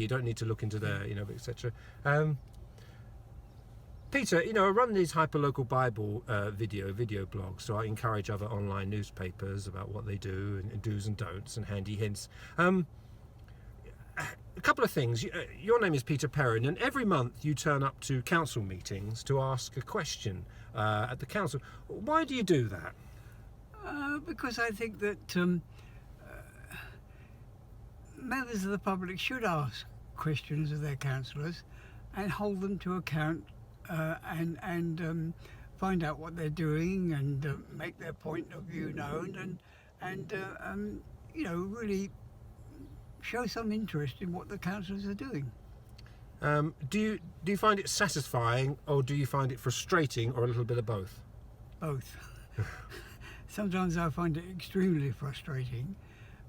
You don't need to look into their, etc. Peter, I run these Hyperlocal Bible video blogs, so I encourage other online newspapers about what they do and do's and don'ts and handy hints. A couple of things. Your name is Peter Perrin, and every month you turn up to council meetings to ask a question at the council. Why do you do that? Because I think that members of the public should ask questions of their councillors and hold them to account, and find out what they're doing and make their point of view known, and really show some interest in what the councillors are doing. Do you find it satisfying, or do you find it frustrating, or a little bit of both? Both. Sometimes I find it extremely frustrating,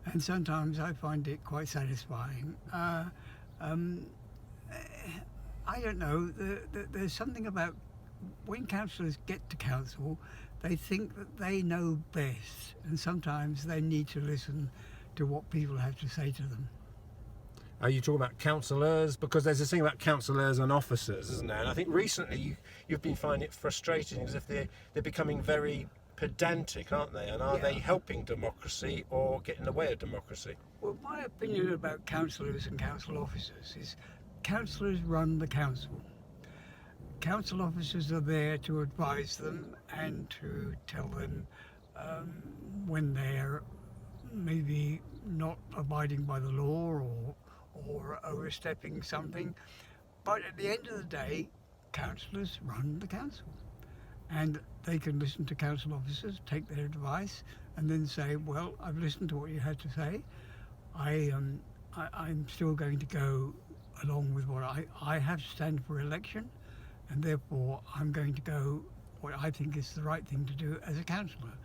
and sometimes I find it quite satisfying. I don't know, there's something about when councillors get to council, they think that they know best, and sometimes they need to listen to what people have to say to them. Are you talking about councillors? Because there's this thing about councillors and officers, isn't there? And I think recently you've been finding it frustrating as if they're becoming very pedantic, aren't they? And are they helping democracy or getting in the way of democracy? Well, my opinion about councillors and council officers is councillors run the council. Council officers are there to advise them and to tell them when they're maybe not abiding by the law or overstepping something. But at the end of the day, councillors run the council. And they can listen to council officers, take their advice, and then say, well, I've listened to what you had to say. I'm still going to go along with what I have to stand for election, and therefore I'm going to go what I think is the right thing to do as a councillor.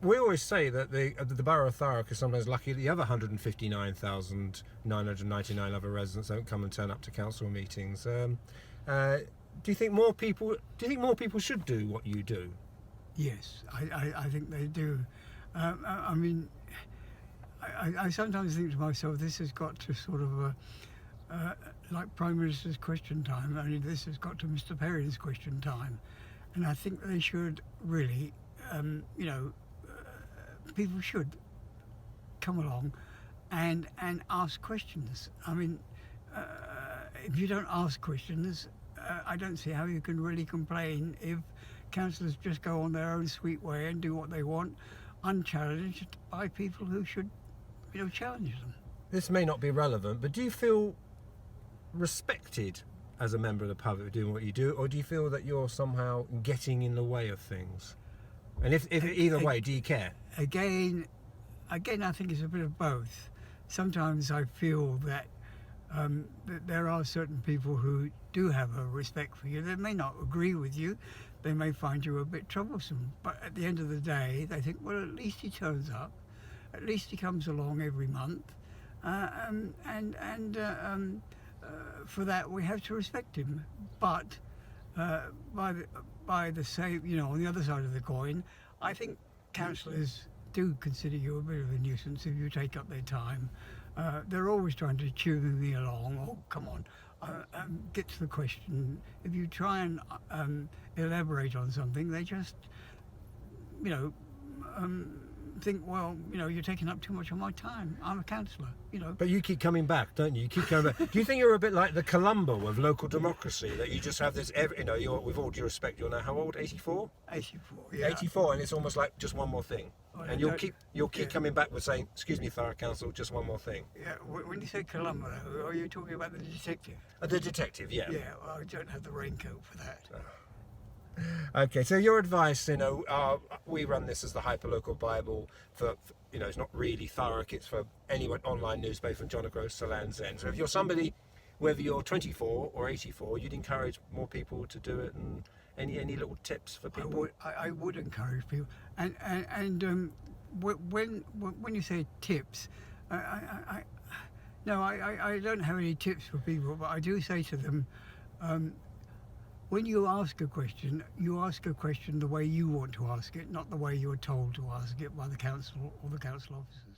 We always say that the Borough of Thurrock is sometimes lucky that the other 159,999 other residents don't come and turn up to council meetings. Do you think more people should do what you do? Yes, I think they do. I mean, I sometimes think to myself, this has got to sort of like Prime Minister's question time, only this has got to Mr. Perrin's question time. And I think they should really, people should come along and ask questions. I mean, if you don't ask questions, I don't see how you can really complain if councillors just go on their own sweet way and do what they want, unchallenged by people who should, challenge them. This may not be relevant, but do you feel respected as a member of the public doing what you do, or do you feel that you're somehow getting in the way of things? And if either way, do you care? Again, I think it's a bit of both. Sometimes I feel that there are certain people who do have a respect for you. They may not agree with you. They may find you a bit troublesome. But at the end of the day, they think, well, at least he turns up. At least he comes along every month. For that, we have to respect him. But by the same, on the other side of the coin, I think councillors do consider you a bit of a nuisance if you take up their time. They're always trying to chew me along. Oh, come on, get to the question. If you try and elaborate on something, they just, think, well, you're taking up too much of my time. I'm a councillor, But you keep coming back, don't you? You keep coming back. Do you think you're a bit like the Columbo of local democracy, that you just have this, you're, with all due respect, you're now how old? 84? 84, yeah. 84, and it's almost like just one more thing. And you'll keep coming back with saying, excuse me, Thurrock Council, just one more thing. Yeah, when you say Columbo, are you talking about the detective? The detective, yeah. Yeah, well, I don't have the raincoat for that. Okay, so your advice, we run this as the Hyperlocal Bible for it's not really Thurrock, it's for any online newspaper from John O'Groats to Land's End. So if you're somebody, whether you're 24 or 84, you'd encourage more people to do it, and any little tips for people? I would encourage people, and when you say tips, I don't have any tips for people, but I do say to them, when you ask a question the way you want to ask it, not the way you're told to ask it by the council or the council officer.